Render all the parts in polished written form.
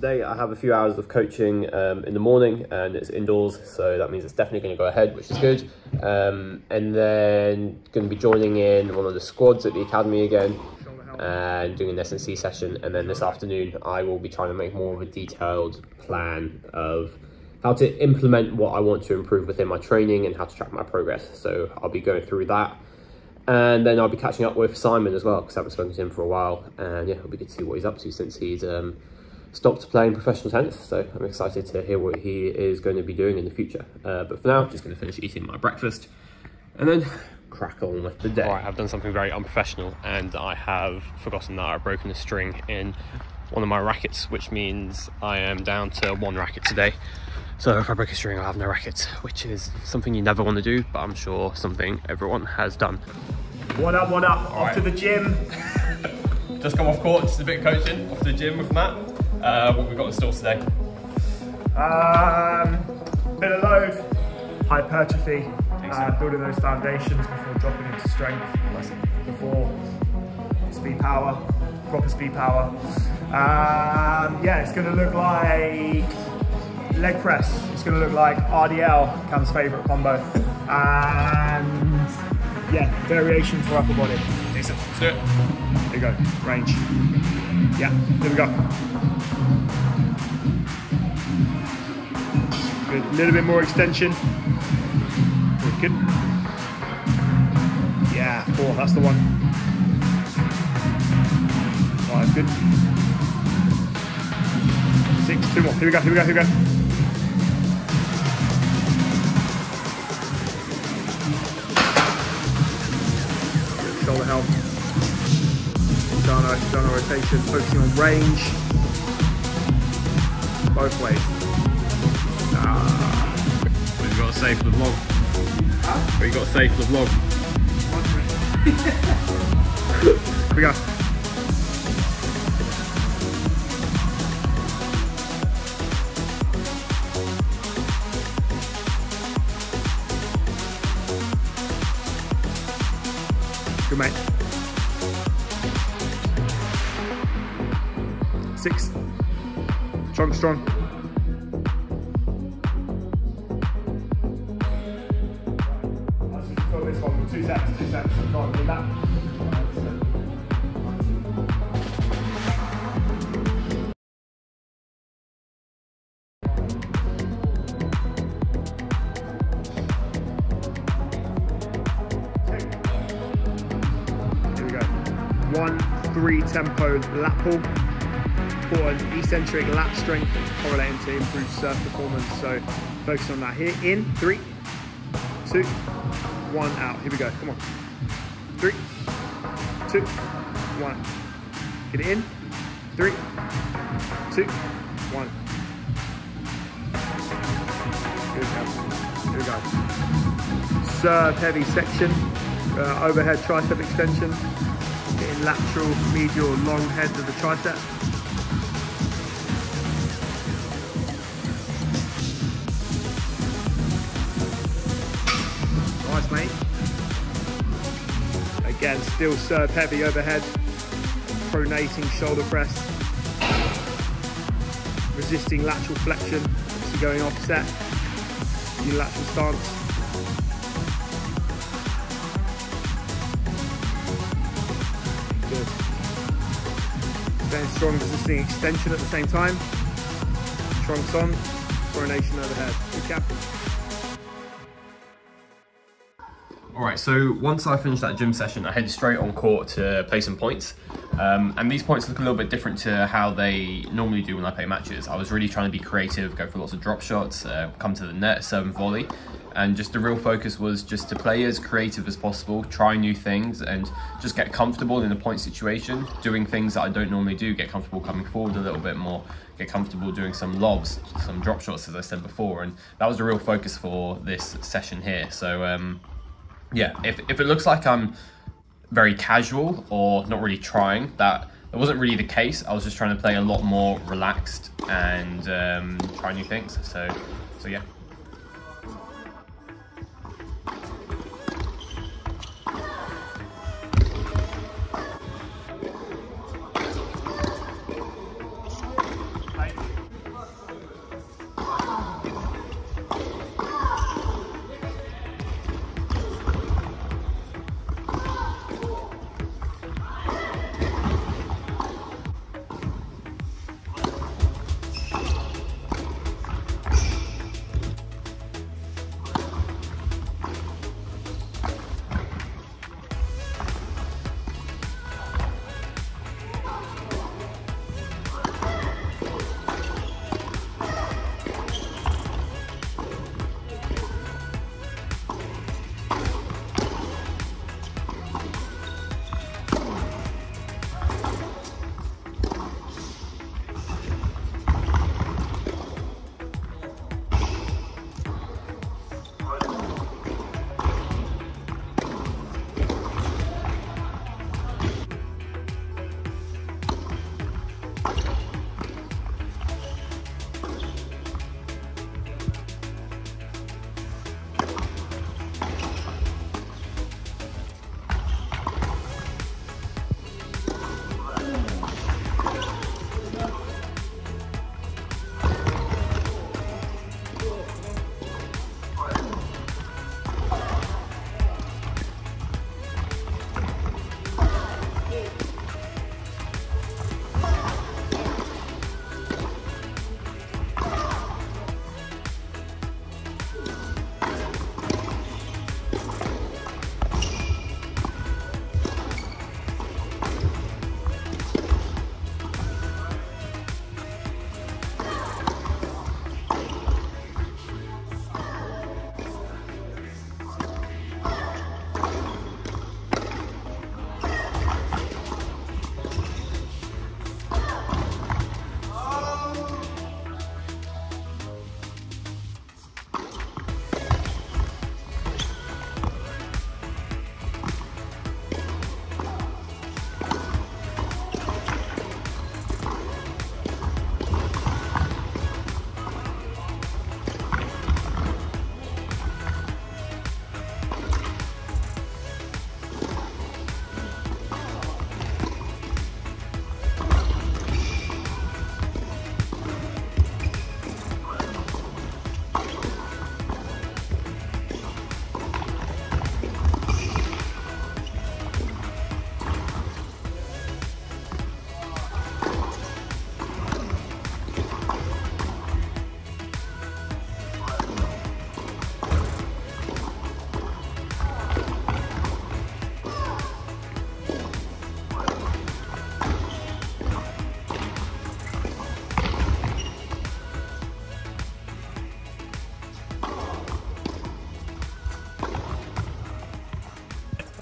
today I have a few hours of coaching in the morning, and it's indoors, so that means it's definitely going to go ahead, which is good. And then going to be joining in one of the squads at the academy again and doing an S&C session. And then this afternoon I will be trying to make more of a detailed plan of how to implement what I want to improve within my training and how to track my progress. So I'll be going through that. And then I'll be catching up with Simon as well, because I haven't spoken to him for a while. And yeah, it'll be good to see what he's up to since he's stopped playing professional tennis. So I'm excited to hear what he is going to be doing in the future. But for now, I'm just going to finish eating my breakfast and then crack on with the day. All right, I've done something very unprofessional, and I have forgotten that I've broken a string in one of my rackets, which means I am down to one racket today. So if I break a string, I'll have no rackets, which is something you never want to do, but I'm sure something everyone has done. What up, what up? Off to the gym. Just come off court, just a bit of coaching, off to the gym with Matt. What we got in store today? Bit of load, hypertrophy, building those foundations before dropping into strength, before speed power, proper speed power. Yeah, it's gonna look like leg press. It's gonna look like RDL, Cam's favorite combo. And yeah, variation for upper body. Decent, let's do it. There you go, range. Yeah, there we go. Good, a little bit more extension. Good. Yeah, 4, that's the one. 5, good. 6, 2 more, here we go, here we go, here we go. Shoulder health. External rotation, focusing on range. Both ways. What have you got to say for the vlog? Huh? What have you got to say for the vlog? Here we go. Good, mate. 6. Strong, strong. Let's just go this one with 2 sets, 2 sets. Can't do that. Here we go. 1-3 tempo lat pull. Important eccentric lat strength correlating to improved surf performance. So focus on that here. In 3, 2, 1, out. Here we go. Come on. 3, 2, 1. Get it in. 3, 2, 1. Good. Here we go. Serve heavy section. Overhead tricep extension. Getting lateral, medial, long heads of the tricep. Nice, mate. Again, still serve heavy overhead. Pronating shoulder press. Resisting lateral flexion. Obviously going offset. Unilateral stance. Good. Staying strong, resisting extension at the same time. Trunks on. Pronation overhead. Good cap. Alright, so once I finished that gym session, I headed straight on court to play some points. And these points look a little bit different to how they normally do when I play matches. I was really trying to be creative, go for lots of drop shots, come to the net, serve and volley. And just the real focus was just to play as creative as possible, try new things, and just get comfortable in a point situation, doing things that I don't normally do, get comfortable coming forward a little bit more, get comfortable doing some lobs, some drop shots, as I said before. And that was the real focus for this session here. So, yeah, if it looks like I'm very casual or not really trying, that wasn't really the case. I was just trying to play a lot more relaxed and try new things. So yeah.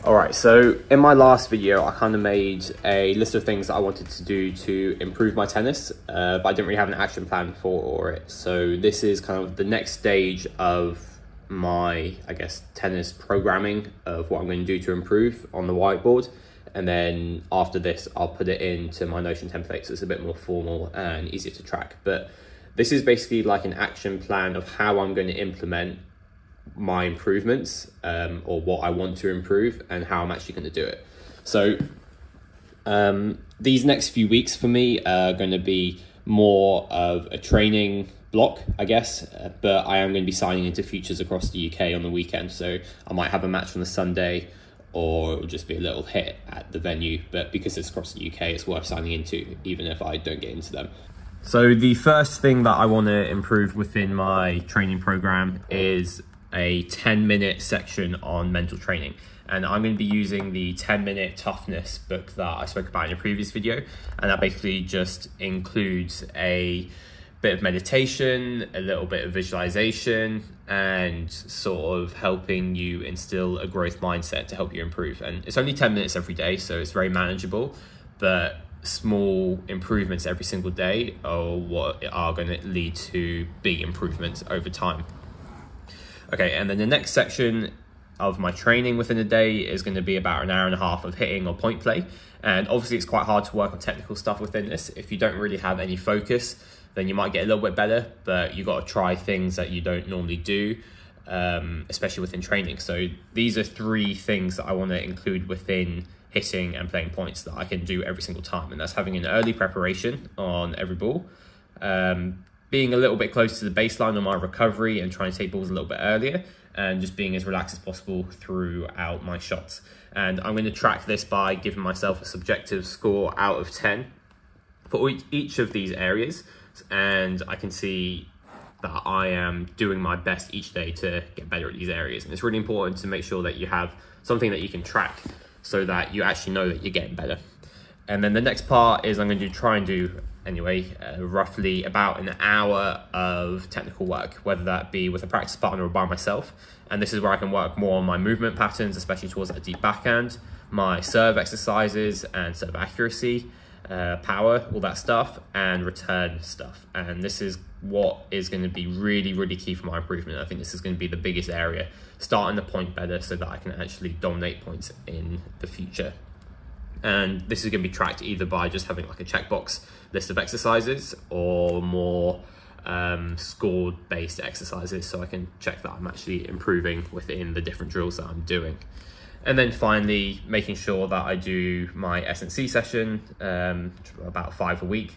All right, so in my last video, I kind of made a list of things that I wanted to do to improve my tennis, but I didn't really have an action plan for it. So this is kind of the next stage of my, I guess, tennis programming of what I'm going to do to improve on the whiteboard. And then after this, I'll put it into my Notion template, so it's a bit more formal and easier to track. But this is basically like an action plan of how I'm going to implement my improvements, or what I want to improve and how I'm actually going to do it. So these next few weeks for me are going to be more of a training block, I guess, but I am going to be signing into futures across the UK on the weekend. So I might have a match on the Sunday, or it'll just be a little hit at the venue, but because it's across the UK, it's worth signing into, even if I don't get into them. So the first thing that I want to improve within my training program is a 10-minute section on mental training. And I'm going to be using the 10-minute toughness book that I spoke about in a previous video. And that basically just includes a bit of meditation, a little bit of visualization, and sort of helping you instill a growth mindset to help you improve. And it's only 10 minutes every day, so it's very manageable, but small improvements every single day are what are going to lead to big improvements over time. Okay, and then the next section of my training within a day is going to be about an hour and a half of hitting or point play. And obviously it's quite hard to work on technical stuff within this. If you don't really have any focus, then you might get a little bit better, but you got to try things that you don't normally do, especially within training. So these are 3 things that I want to include within hitting and playing points that I can do every single time. And that's having an early preparation on every ball, being a little bit close to the baseline on my recovery and trying to take balls a little bit earlier, and just being as relaxed as possible throughout my shots. And I'm going to track this by giving myself a subjective score out of 10 for each of these areas. And I can see that I am doing my best each day to get better at these areas. And it's really important to make sure that you have something that you can track so that you actually know that you're getting better. And then the next part is I'm going to try and do roughly about an hour of technical work, whether that be with a practice partner or by myself. And this is where I can work more on my movement patterns, especially towards that deep backhand, my serve exercises and serve accuracy, power, all that stuff, and return stuff. And this is what is going to be really, really key for my improvement. I think this is going to be the biggest area, starting the point better so that I can actually dominate points in the future. And this is going to be tracked either by just having like a checkbox list of exercises, or more score based exercises, so I can check that I'm actually improving within the different drills that I'm doing. And then finally, making sure that I do my S&C session, about 5 a week,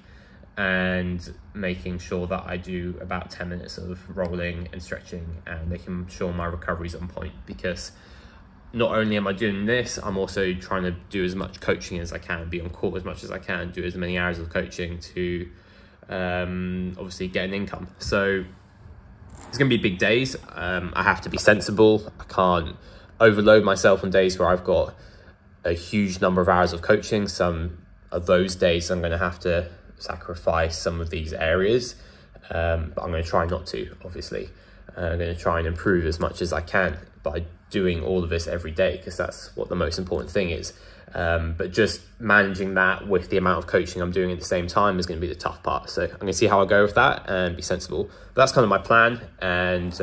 and making sure that I do about 10 minutes of rolling and stretching, and making sure my recovery is on point, because not only am I doing this, I'm also trying to do as much coaching as I can, be on court as much as I can, do as many hours of coaching to obviously get an income. So it's going to be big days. I have to be sensible. I can't overload myself on days where I've got a huge number of hours of coaching. Some of those days I'm going to have to sacrifice some of these areas, but I'm going to try not to, obviously. I'm going to try and improve as much as I can by doing all of this every day, because that's what the most important thing is. But just managing that with the amount of coaching I'm doing at the same time is going to be the tough part. So I'm going to see how I go with that and be sensible. But that's kind of my plan, and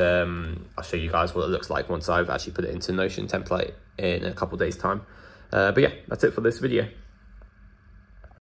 I'll show you guys what it looks like once I've actually put it into Notion template in a couple of days' time. But yeah, that's it for this video.